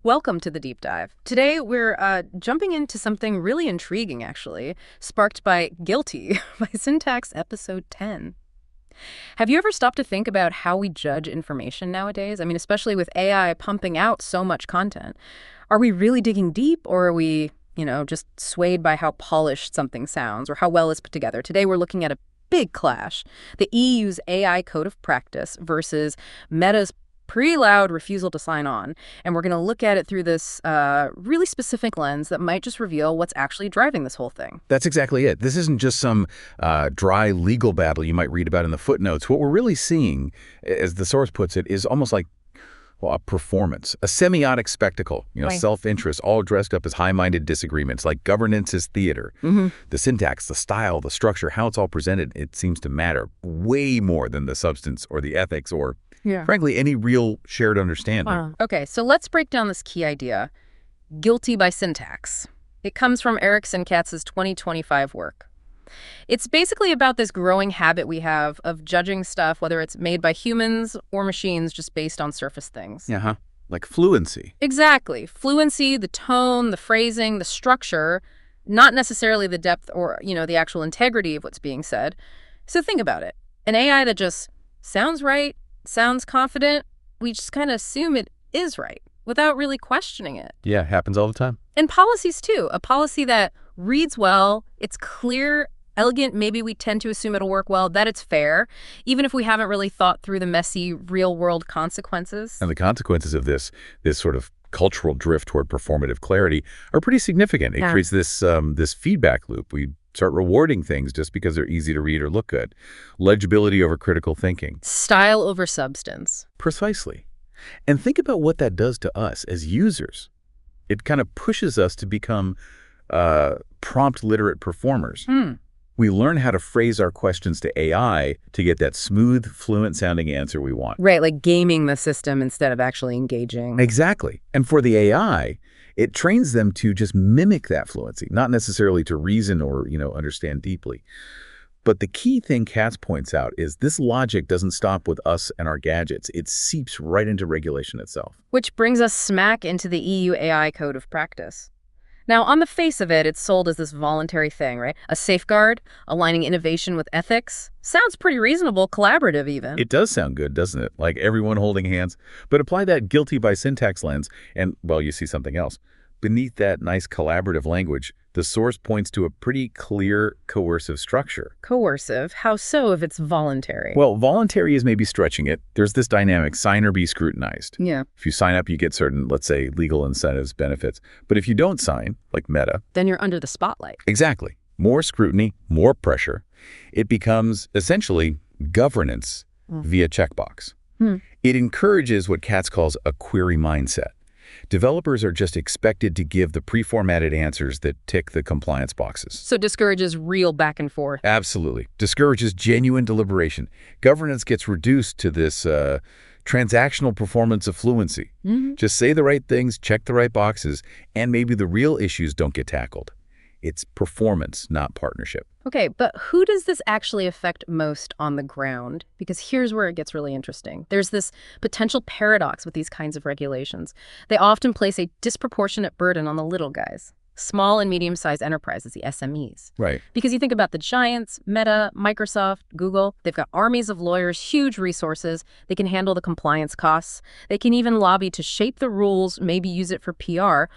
Welcome to the deep dive. Today we're jumping into something really intriguing, actually, sparked by Guilty by Syntax episode 10. Have you ever stopped to think about how we judge information nowadays? I mean, especially with AI pumping out so much content. Are we really digging deep, or are we, just swayed by how polished something sounds or how well it's put together? Today we're looking at a big clash. The EU's AI code of practice versus Meta's pretty loud refusal to sign on. And we're going to look at it through this really specific lens that might just reveal what's actually driving this whole thing. That's exactly it. This isn't just some dry legal battle you might read about in the footnotes. What we're really seeing, as the source puts it, is almost like a performance, a semiotic spectacle, Right. self-interest, all dressed up as high-minded disagreements, like governance is theater. The syntax, the style, the structure, how it's all presented, it seems to matter way more than the substance or the ethics or, frankly, any real shared understanding. Wow. Okay, so let's break down this key idea, Guilty by Syntax. It comes from Erickson Katz's 2025 work. It's basically about this growing habit we have of judging stuff, whether it's made by humans or machines, just based on surface things. Yeah, like fluency. Exactly. Fluency, the tone, the phrasing, the structure, not necessarily the depth or, the actual integrity of what's being said. So think about it. An AI that just sounds right, sounds confident, we just kind of assume it is right without really questioning it. Yeah, happens all the time. And policies, too. A policy that reads well, it's clear, elegant, maybe we tend to assume it'll work well, that it's fair, even if we haven't really thought through the messy real-world consequences. And the consequences of this sort of cultural drift toward performative clarity are pretty significant. It creates this feedback loop. We start rewarding things just because they're easy to read or look good. Legibility over critical thinking. Style over substance. Precisely. And think about what that does to us as users. It kind of pushes us to become prompt literate performers. We learn how to phrase our questions to AI to get that smooth, fluent-sounding answer we want. Right, like gaming the system instead of actually engaging. Exactly. And for the AI, it trains them to just mimic that fluency, not necessarily to reason or, understand deeply. But the key thing Katz points out is this logic doesn't stop with us and our gadgets. It seeps right into regulation itself. Which brings us smack into the EU AI code of practice. Now, on the face of it, it's sold as this voluntary thing, right? A safeguard, aligning innovation with ethics. Sounds pretty reasonable, collaborative even. It does sound good, doesn't it? Like everyone holding hands. But apply that Guilty by Syntax lens, and, well, you see something else. Beneath that nice collaborative language, the source points to a pretty clear, coercive structure. Coercive? How so if it's voluntary? Well, voluntary is maybe stretching it. There's this dynamic, sign or be scrutinized. Yeah. If you sign up, you get certain, let's say, legal incentives, benefits. But if you don't sign, like Meta... Then you're under the spotlight. Exactly. More scrutiny, more pressure. It becomes, essentially, governance via checkbox. It encourages what Katz calls a query mindset. Developers are just expected to give the pre-formatted answers that tick the compliance boxes. So discourages real back and forth. Absolutely. Discourages genuine deliberation. Governance gets reduced to this transactional performance of fluency. Just say the right things, check the right boxes, and maybe the real issues don't get tackled. It's performance, not partnership. Okay, but who does this actually affect most on the ground? Because here's where it gets really interesting. There's this potential paradox with these kinds of regulations. They often place a disproportionate burden on the little guys, small and medium-sized enterprises, the SMEs. Right. Because you think about the giants, Meta, Microsoft, Google, they've got armies of lawyers, huge resources. They can handle the compliance costs. They can even lobby to shape the rules, maybe use it for PR.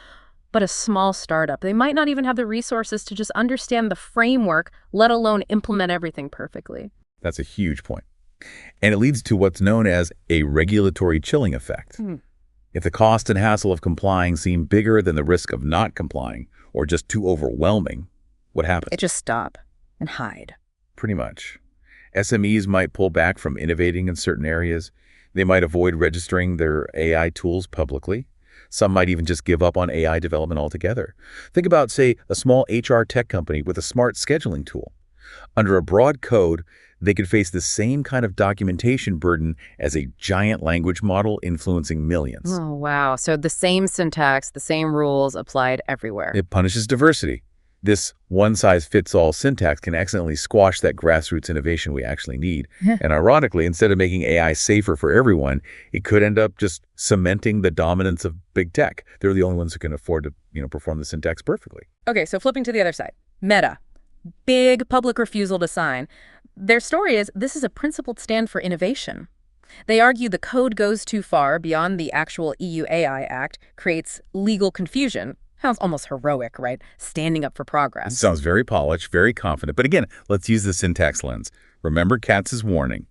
But a small startup, they might not even have the resources to just understand the framework, let alone implement everything perfectly. That's a huge point. And it leads to what's known as a regulatory chilling effect. If the cost and hassle of complying seem bigger than the risk of not complying, or just too overwhelming, what happens? It just stop and hide. Pretty much. SMEs might pull back from innovating in certain areas. They might avoid registering their AI tools publicly. Some might even just give up on AI development altogether. Think about, say, a small HR tech company with a smart scheduling tool. Under a broad code, they could face the same kind of documentation burden as a giant language model influencing millions. Oh, wow. So the same syntax, the same rules applied everywhere. It punishes diversity. This one-size-fits-all syntax can accidentally squash that grassroots innovation we actually need. Yeah. And ironically, instead of making AI safer for everyone, it could end up just cementing the dominance of big tech. They're the only ones who can afford to, perform the syntax perfectly. Okay, so flipping to the other side. Meta. Big public refusal to sign. Their story is this is a principled stand for innovation. They argue the code goes too far beyond the actual EU AI Act, creates legal confusion. Sounds almost heroic, right? Standing up for progress. It sounds very polished, very confident. But again, let's use the syntax lens. Remember Katz's warning.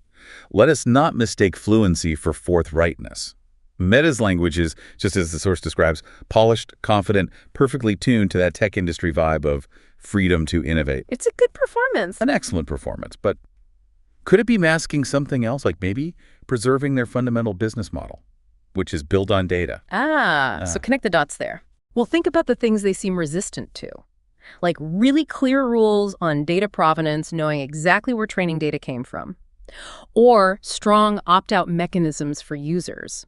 Let us not mistake fluency for forthrightness. Meta's language is, just as the source describes, polished, confident, perfectly tuned to that tech industry vibe of freedom to innovate. It's a good performance. An excellent performance, but could it be masking something else, like maybe preserving their fundamental business model, which is built on data? So connect the dots there. Well, think about the things they seem resistant to, like really clear rules on data provenance, knowing exactly where training data came from, or strong opt-out mechanisms for users.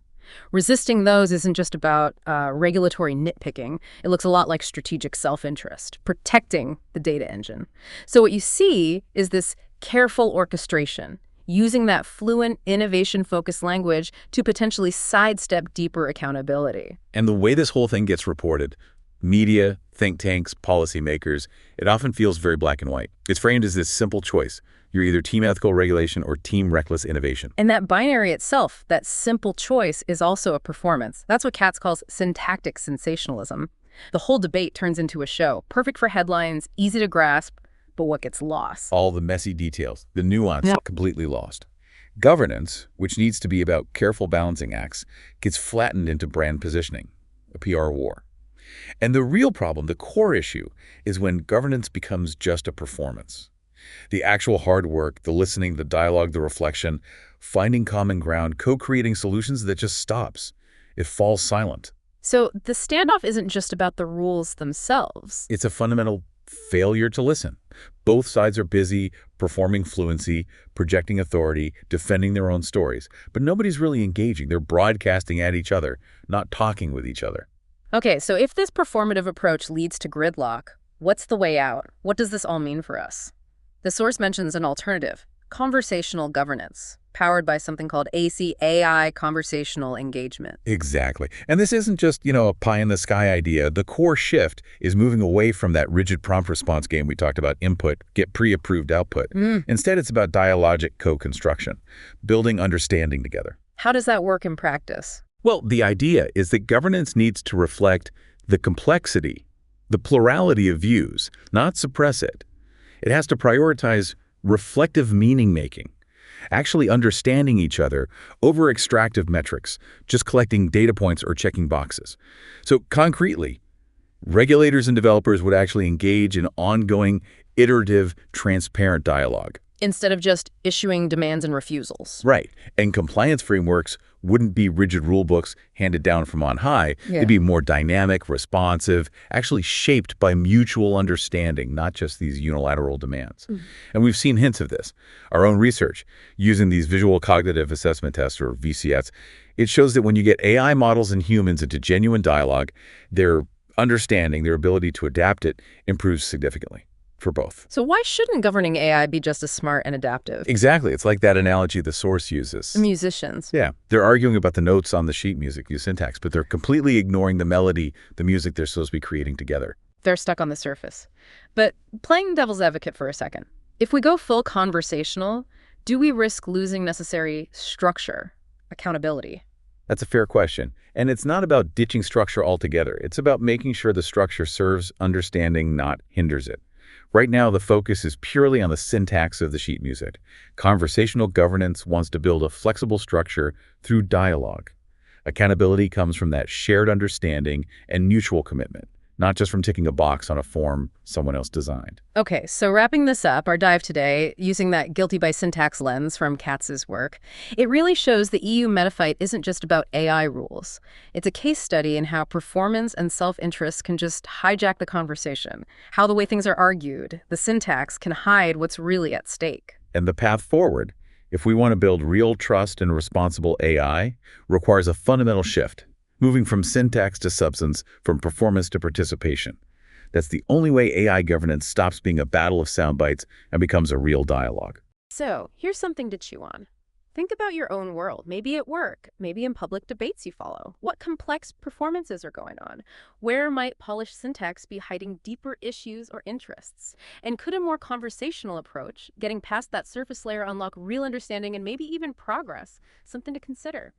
Resisting those isn't just about regulatory nitpicking. It looks a lot like strategic self-interest, protecting the data engine. So what you see is this careful orchestration, using that fluent, innovation-focused language to potentially sidestep deeper accountability. And the way this whole thing gets reported, media, think tanks, policymakers, it often feels very black and white. It's framed as this simple choice. You're either team ethical regulation or team reckless innovation. And that binary itself, that simple choice, is also a performance. That's what Katz calls syntactic sensationalism. The whole debate turns into a show, perfect for headlines, easy to grasp, but what gets lost? All the messy details, the nuance, completely lost. Governance, which needs to be about careful balancing acts, gets flattened into brand positioning, a PR war. And the real problem, the core issue, is when governance becomes just a performance. The actual hard work, the listening, the dialogue, the reflection, finding common ground, co-creating solutions, that just stops. It falls silent. So the standoff isn't just about the rules themselves. It's a fundamental failure to listen. Both sides are busy performing fluency, projecting authority, defending their own stories. But nobody's really engaging. They're broadcasting at each other, not talking with each other. Okay, so if this performative approach leads to gridlock, what's the way out? What does this all mean for us? The source mentions an alternative, conversational governance, powered by something called AI conversational engagement. Exactly. And this isn't just, a pie-in-the-sky idea. The core shift is moving away from that rigid prompt response game we talked about, input, get pre-approved output. Instead, it's about dialogic co-construction, building understanding together. How does that work in practice? Well, the idea is that governance needs to reflect the complexity, the plurality of views, not suppress it. It has to prioritize reflective meaning-making, actually understanding each other over extractive metrics, just collecting data points or checking boxes. So concretely, regulators and developers would actually engage in ongoing, iterative, transparent dialogue. Instead of just issuing demands and refusals. Right. And compliance frameworks wouldn't be rigid rule books handed down from on high. They'd be more dynamic, responsive, actually shaped by mutual understanding, not just these unilateral demands. And we've seen hints of this. Our own research, using these visual cognitive assessment tests, or VCS, it shows that when you get AI models and humans into genuine dialogue, their understanding, their ability to adapt it, improves significantly. For both. So why shouldn't governing AI be just as smart and adaptive? Exactly. It's like that analogy the source uses. Musicians. Yeah. They're arguing about the notes on the sheet music, the syntax, but they're completely ignoring the melody, the music they're supposed to be creating together. They're stuck on the surface. But playing devil's advocate for a second, if we go full conversational, do we risk losing necessary structure, accountability? That's a fair question. And it's not about ditching structure altogether. It's about making sure the structure serves understanding, not hinders it. Right now, the focus is purely on the syntax of the sheet music. Conversational governance wants to build a flexible structure through dialogue. Accountability comes from that shared understanding and mutual commitment, not just from ticking a box on a form someone else designed. Okay, so wrapping this up, our dive today, using that guilty by syntax lens from Katz's work, it really shows the EU metafight isn't just about AI rules. It's a case study in how performance and self-interest can just hijack the conversation, how the way things are argued, the syntax can hide what's really at stake. And the path forward, if we want to build real trust in responsible AI, requires a fundamental shift. Moving from syntax to substance, from performance to participation. That's the only way AI governance stops being a battle of sound bites and becomes a real dialogue. So, here's something to chew on. Think about your own world, maybe at work, maybe in public debates you follow. What complex performances are going on? Where might polished syntax be hiding deeper issues or interests? And could a more conversational approach, getting past that surface layer, unlock real understanding and maybe even progress? Something to consider.